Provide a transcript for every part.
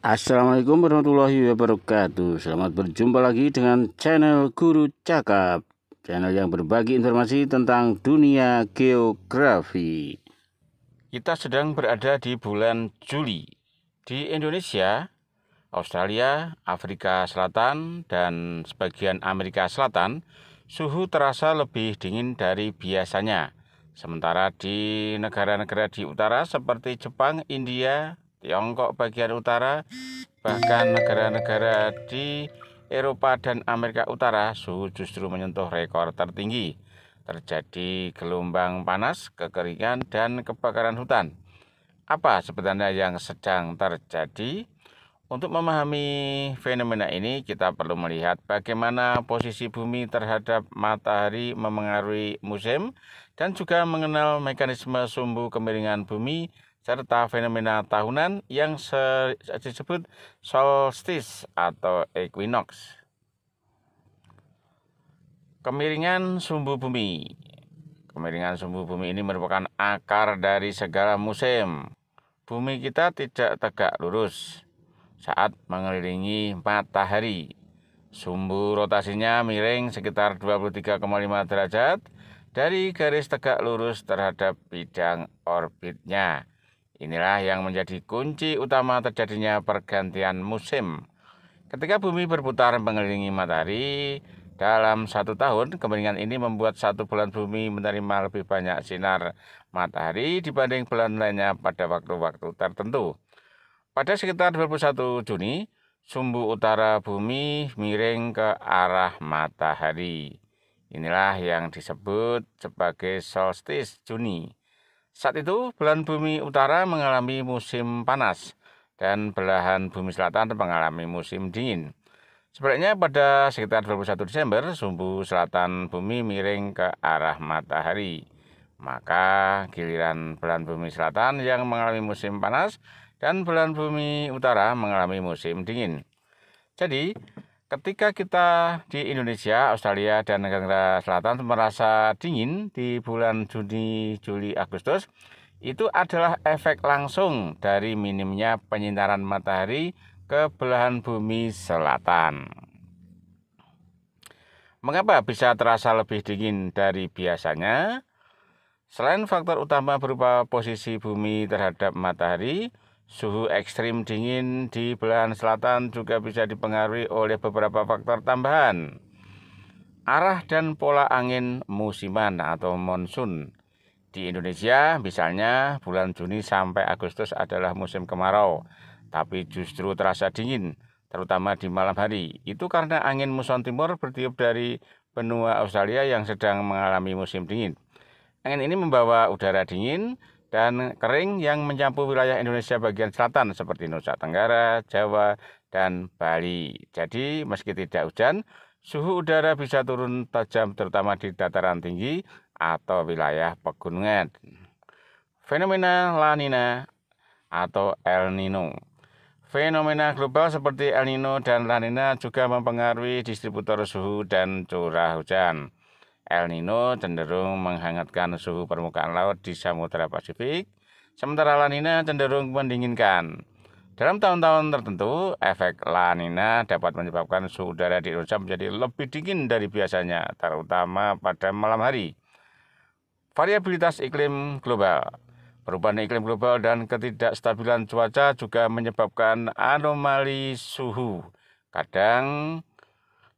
Assalamualaikum warahmatullahi wabarakatuh. Selamat berjumpa lagi dengan channel Guru Cakap, channel yang berbagi informasi tentang dunia geografi. Kita sedang berada di bulan Juli. Di Indonesia, Australia, Afrika Selatan, dan sebagian Amerika Selatan, suhu terasa lebih dingin dari biasanya. Sementara di negara-negara di utara seperti Jepang, India, Tiongkok bagian utara, bahkan negara-negara di Eropa dan Amerika Utara, suhu justru menyentuh rekor tertinggi. Terjadi gelombang panas, kekeringan, dan kebakaran hutan. Apa sebenarnya yang sedang terjadi? Untuk memahami fenomena ini, kita perlu melihat bagaimana posisi bumi terhadap matahari memengaruhi musim dan juga mengenal mekanisme sumbu kemiringan bumi serta fenomena tahunan yang disebut solstice atau equinox. Kemiringan sumbu bumi. Kemiringan sumbu bumi ini merupakan akar dari segala musim. Bumi kita tidak tegak lurus saat mengelilingi matahari. Sumbu rotasinya miring sekitar 23,5 derajat dari garis tegak lurus terhadap bidang orbitnya. Inilah yang menjadi kunci utama terjadinya pergantian musim. Ketika bumi berputar mengelilingi matahari, dalam 1 tahun, kemiringan ini membuat 1 bulan bumi menerima lebih banyak sinar matahari dibanding bulan lainnya pada waktu-waktu tertentu. Pada sekitar 21 Juni, sumbu utara bumi miring ke arah matahari. Inilah yang disebut sebagai solstice Juni. Saat itu, belahan bumi utara mengalami musim panas dan belahan bumi selatan mengalami musim dingin. Sebaliknya pada sekitar 21 Desember, sumbu selatan bumi miring ke arah matahari. Maka giliran belahan bumi selatan yang mengalami musim panas dan belahan bumi utara mengalami musim dingin. Jadi, ketika kita di Indonesia, Australia, dan negara selatan merasa dingin di bulan Juni, Juli, Agustus, itu adalah efek langsung dari minimnya penyinaran matahari ke belahan bumi selatan. Mengapa bisa terasa lebih dingin dari biasanya? Selain faktor utama berupa posisi bumi terhadap matahari, suhu ekstrim dingin di belahan selatan juga bisa dipengaruhi oleh beberapa faktor tambahan. Arah dan pola angin musiman atau monsun. Di Indonesia, misalnya bulan Juni sampai Agustus adalah musim kemarau, tapi justru terasa dingin, terutama di malam hari. Itu karena angin muson timur bertiup dari benua Australia yang sedang mengalami musim dingin. Angin ini membawa udara dingin dan kering yang mencampur wilayah Indonesia bagian selatan seperti Nusa Tenggara, Jawa, dan Bali. Jadi meski tidak hujan, suhu udara bisa turun tajam terutama di dataran tinggi atau wilayah pegunungan. Fenomena La Nina atau El Nino. Fenomena global seperti El Nino dan La Nina juga mempengaruhi distributor suhu dan curah hujan. El Nino cenderung menghangatkan suhu permukaan laut di Samudra Pasifik, sementara La Nina cenderung mendinginkan. Dalam tahun-tahun tertentu, efek La Nina dapat menyebabkan suhu udara di Indonesia menjadi lebih dingin dari biasanya, terutama pada malam hari. Variabilitas iklim global. Perubahan iklim global dan ketidakstabilan cuaca juga menyebabkan anomali suhu. Kadang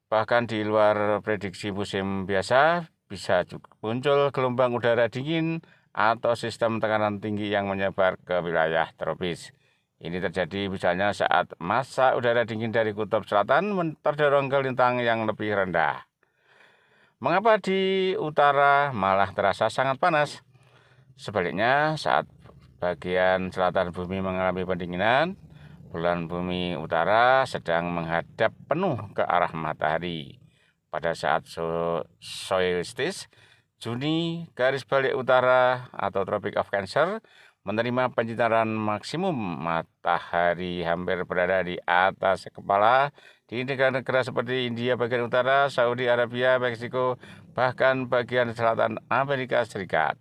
bahkan di luar prediksi musim biasa, bisa juga muncul gelombang udara dingin atau sistem tekanan tinggi yang menyebar ke wilayah tropis. Ini terjadi misalnya saat massa udara dingin dari kutub selatan terdorong ke lintang yang lebih rendah. Mengapa di utara malah terasa sangat panas? Sebaliknya, saat bagian selatan bumi mengalami pendinginan, bulan bumi utara sedang menghadap penuh ke arah matahari. Pada saat solstice Juni, garis balik utara atau Tropic of Cancer menerima penyinaran maksimum matahari hampir berada di atas kepala di negara-negara seperti India bagian utara, Saudi Arabia, Meksiko, bahkan bagian selatan Amerika Serikat.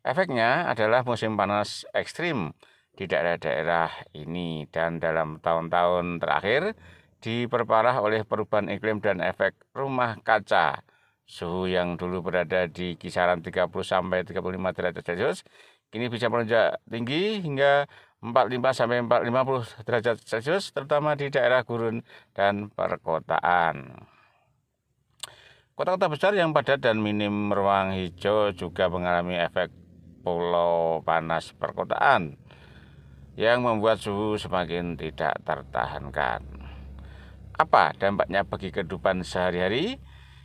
Efeknya adalah musim panas ekstrim di daerah-daerah ini, dan dalam tahun-tahun terakhir diperparah oleh perubahan iklim dan efek rumah kaca. Suhu yang dulu berada di kisaran 30 sampai 35 derajat Celcius kini bisa melonjak tinggi hingga 45 sampai 50 derajat Celcius, terutama di daerah gurun dan perkotaan. Kota-kota besar yang padat dan minim ruang hijau juga mengalami efek pulau panas perkotaan yang membuat suhu semakin tidak tertahankan. Apa dampaknya bagi kehidupan sehari-hari?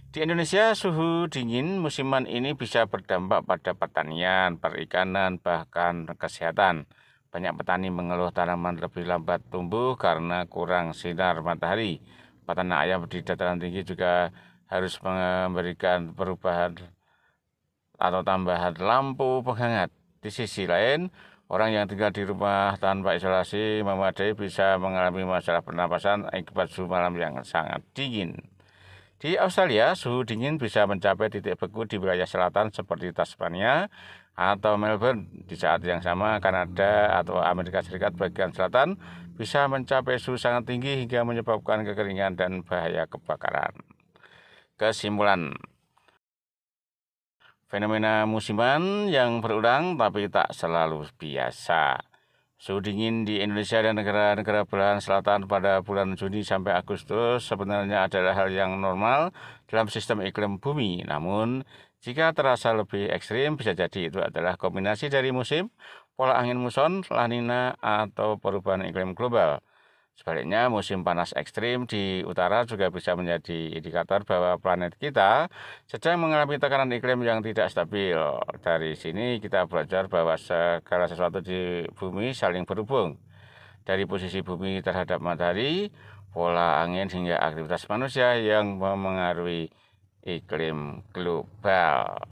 Di Indonesia, suhu dingin musiman ini bisa berdampak pada pertanian, perikanan, bahkan kesehatan. Banyak petani mengeluh tanaman lebih lambat tumbuh karena kurang sinar matahari. Peternak ayam di dataran tinggi juga harus memberikan perubahan atau tambahan lampu penghangat. Di sisi lain, orang yang tinggal di rumah tanpa isolasi memadai bisa mengalami masalah pernapasan akibat suhu malam yang sangat dingin. Di Australia, suhu dingin bisa mencapai titik beku di wilayah selatan seperti Tasmania atau Melbourne. Di saat yang sama, Kanada atau Amerika Serikat bagian selatan bisa mencapai suhu sangat tinggi hingga menyebabkan kekeringan dan bahaya kebakaran. Kesimpulan, fenomena musiman yang berulang tapi tak selalu biasa. Suhu dingin di Indonesia dan negara-negara belahan selatan pada bulan Juni sampai Agustus sebenarnya adalah hal yang normal dalam sistem iklim bumi. Namun, jika terasa lebih ekstrim, bisa jadi itu adalah kombinasi dari musim, pola angin muson, La Nina, atau perubahan iklim global. Sebaliknya, musim panas ekstrim di utara juga bisa menjadi indikator bahwa planet kita sedang mengalami tekanan iklim yang tidak stabil. Dari sini kita belajar bahwa segala sesuatu di bumi saling berhubung. Dari posisi bumi terhadap matahari, pola angin hingga aktivitas manusia yang memengaruhi iklim global.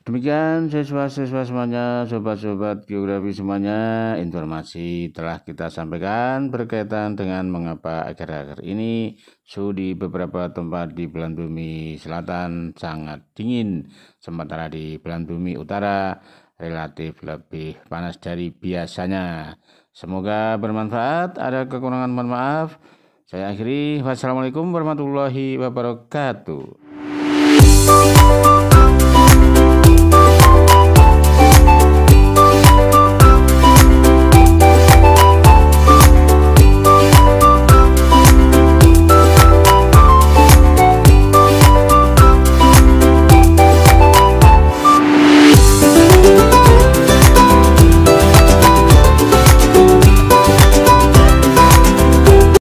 Demikian siswa-siswa semuanya, sobat-sobat geografi semuanya, informasi telah kita sampaikan berkaitan dengan mengapa akhir-akhir ini suhu di beberapa tempat di belahan bumi selatan sangat dingin, sementara di belahan bumi utara relatif lebih panas dari biasanya. Semoga bermanfaat, ada kekurangan mohon maaf. Saya akhiri, wassalamualaikum warahmatullahi wabarakatuh.